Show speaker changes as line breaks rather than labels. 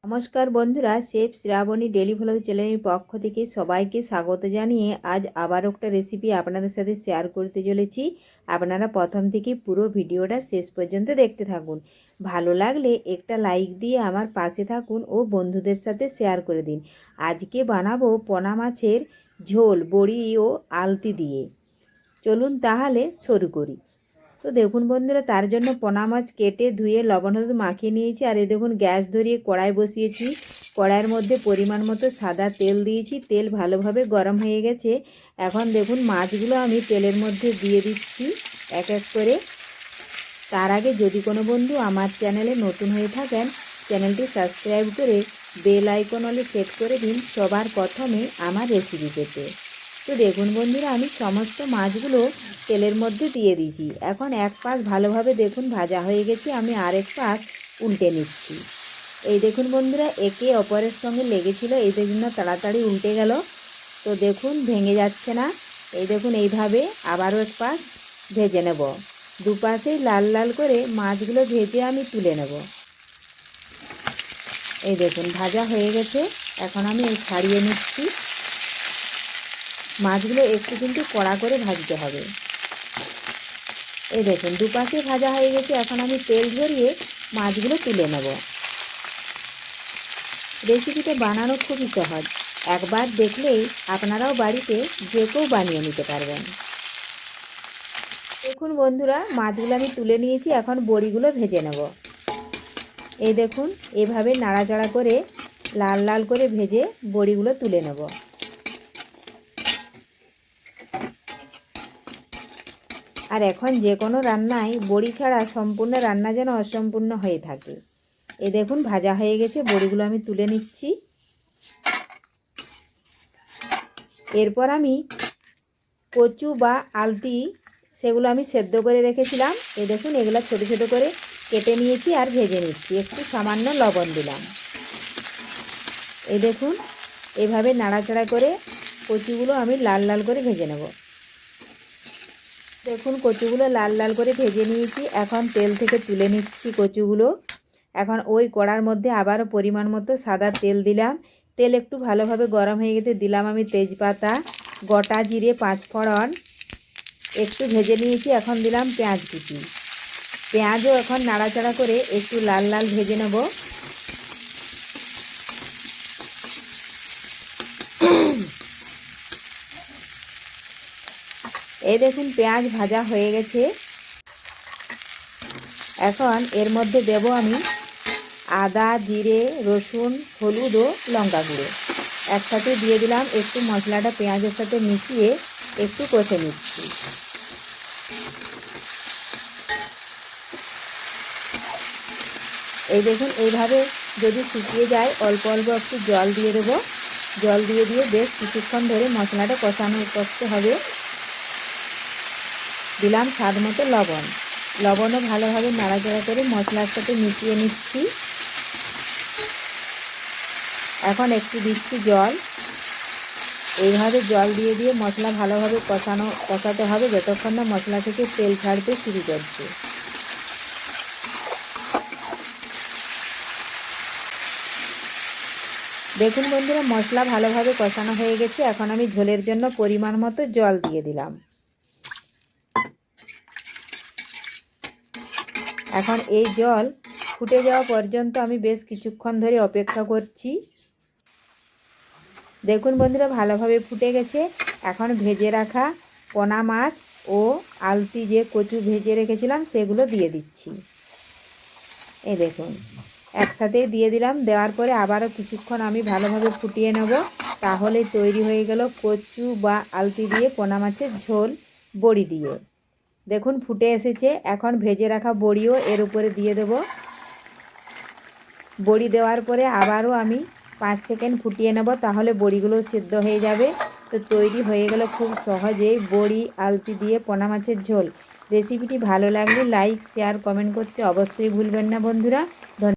নমস্কার বন্ধুরা, chef Shrabani daily vlog চ্যানেলের পক্ষ থেকে সবাইকে স্বাগত জানিয়ে আজ আবার একটা রেসিপি আপনাদের সাথে শেয়ার করতে চলেছি। আপনারা প্রথম থেকে পুরো ভিডিওটা শেষ পর্যন্ত দেখতে থাকুন। ভালো লাগলে একটা লাইক দিয়ে আমার পাশে থাকুন ও বন্ধুদের সাথে শেয়ার করে দিন। আজকে বানাবো পোনা মাছের ঝোল বড়ি ও আলতি দিয়ে। চলুন তাহলে শুরু করি। তো দেখুন বন্ধুরা, তার জন্য পোনা মাছ কেটে ধুয়ে লবণ হলুদ মাখিয়ে নিয়েছি। আর এই দেখুন গ্যাস ধরিয়ে কড়াই বসিয়েছি। কড়াইয়ের মধ্যে পরিমাণ মতো সাদা তেল দিয়েছি। তেল ভালোভাবে গরম হয়ে গেছে। এখন দেখুন মাছগুলো আমি তেলের মধ্যে দিয়ে দিচ্ছি এক এক করে। তার আগে যদি কোনো বন্ধু আমার চ্যানেলে নতুন হয়ে থাকেন, চ্যানেলটি সাবস্ক্রাইব করে বেল আইকন অলে সেট করে দিন সবার প্রথমে আমার রেসিপি পেতে। তো দেখুন বন্ধুরা, আমি সমস্ত মাছগুলো তেলের মধ্যে দিয়ে দিয়েছি। এখন এক পাশ ভালোভাবে দেখুন ভাজা হয়ে গেছে, আমি আরেক পাশ উল্টে নিচ্ছি। এই দেখুন বন্ধুরা, একে অপরের সঙ্গে লেগেছিল, এই জন্য তাড়াতাড়ি উল্টে গেল। তো দেখুন ভেঙে যাচ্ছে না। এই দেখুন এইভাবে আবারও এক পাশ ভেজে নেব। দুপাশেই লাল লাল করে মাছগুলো ভেজে আমি তুলে নেব। এই দেখুন ভাজা হয়ে গেছে। এখন আমি ছাড়িয়ে নিচ্ছি। মাছগুলো একটু কিন্তু কড়া করে ভাজতে হবে। এই দেখুন দুপাশে ভাজা হয়ে গেছে। এখন আমি তেল ঝরিয়ে মাছগুলো তুলে নেব। রেসিপিটা বানানো খুবই সহজ, একবার দেখলেই আপনারাও বাড়িতে যে কেউ বানিয়ে নিতে পারবেন। দেখুন বন্ধুরা, মাছগুলো আমি তুলে নিয়েছি। এখন বড়িগুলো ভেজে নেব। এই দেখুন এভাবে নাড়াচাড়া করে লাল লাল করে ভেজে বড়িগুলো তুলে নেব। আর এখন যে কোনো রান্নায় বড়ি ছাড়া সম্পূর্ণ রান্না যেন অসম্পূর্ণ হয়ে থাকে। এই দেখুন ভাজা হয়ে গেছে, বড়িগুলো আমি তুলে নিচ্ছি। এরপর আমি কচু বা আলতি সেগুলো আমি সেদ্ধ করে রেখেছিলাম। এই দেখুন এগুলো ছোটো ছোটো করে কেটে নিয়েছি আর ভেজে নিচ্ছি। একটু সামান্য লবণ দিলাম। এই দেখুন এভাবে নাড়াচাড়া করে কচুগুলো আমি লাল লাল করে ভেজে নেব। দেখুন কচুগুলো লাল লাল করে ভেজে নিয়েছি। এখন তেল থেকে তুলে নিচ্ছি কচুগুলো। এখন ওই কড়ার মধ্যে আবারও পরিমাণ মতো সাদা তেল দিলাম। তেল একটু ভালোভাবে গরম হয়ে গেছে, দিলাম আমি তেজপাতা, গোটা জিরে, পাঁচফোড়ন একটু ভেজে নিয়েছি। এখন দিলাম পেঁয়াজ কুচি। পেঁয়াজও এখন নাড়াচাড়া করে একটু লাল লাল ভেজে নেব। এই দেখুন পেঁয়াজ ভাজা হয়ে গেছে। এখন এর মধ্যে দেব আমি আদা, জিরে, রসুন, হলুদ ও লঙ্কা গুঁড়ো একসাথে দিয়ে দিলাম। একটু মশলাটা পেঁয়াজের সাথে মিশিয়ে একটু কষে নিচ্ছি। এই দেখুন এইভাবে যদি শুকিয়ে যায় অল্প অল্প একটু জল দিয়ে দেবো। জল দিয়ে দিয়ে বেশ কিছুক্ষণ ধরে মশলাটা করতে হবে। দিলাম স্বাদ মতো লবণ। লবণও ভালোভাবে নাড়াচাড়া করে মশলার সাথে মিশিয়ে নিচ্ছি। এখন একটু দিচ্ছি জল। এইভাবে জল দিয়ে দিয়ে মশলা ভালোভাবে কষাতে হবে যতক্ষণ না মশলা থেকে তেল ছাড়তে শুরু করছে। দেখুন বন্ধুরা, মশলা ভালোভাবে কষানো হয়ে গেছে। এখন আমি ঝোলের জন্য পরিমাণ মতো জল দিয়ে দিলাম। এখন এই জল ফুটে যাওয়া পর্যন্ত আমি বেশ কিছুক্ষণ ধরে অপেক্ষা করছি। দেখুন বন্ধুরা ভালোভাবে ফুটে গেছে। এখন ভেজে রাখা পোনা মাছ ও আলতি যে কচু ভেজে রেখেছিলাম সেগুলো দিয়ে দিচ্ছি। এই দেখুন একসাথেই দিয়ে দিলাম। দেওয়ার পরে আবারও কিছুক্ষণ আমি ভালোভাবে ফুটিয়ে নেব। তাহলে তৈরি হয়ে গেল কচু বা আলতি দিয়ে পোনা মাছের ঝোল বড়ি দিয়ে। দেখুন ফুটে এসেছে। এখন ভেজে রাখা বড়িও এর উপরে দিয়ে দেব। বড়ি দেওয়ার পরে আবারও আমি 5 সেকেন্ড ফুটিয়ে নেব, তাহলে বড়িগুলো সিদ্ধ হয়ে যাবে। তো তৈরি হয়ে গেল খুব সহজেই বড়ি আলতি দিয়ে পোনা মাছের ঝোল। রেসিপিটি ভালো লাগলে লাইক, শেয়ার, কমেন্ট করতে অবশ্যই ভুলবেন না বন্ধুরা।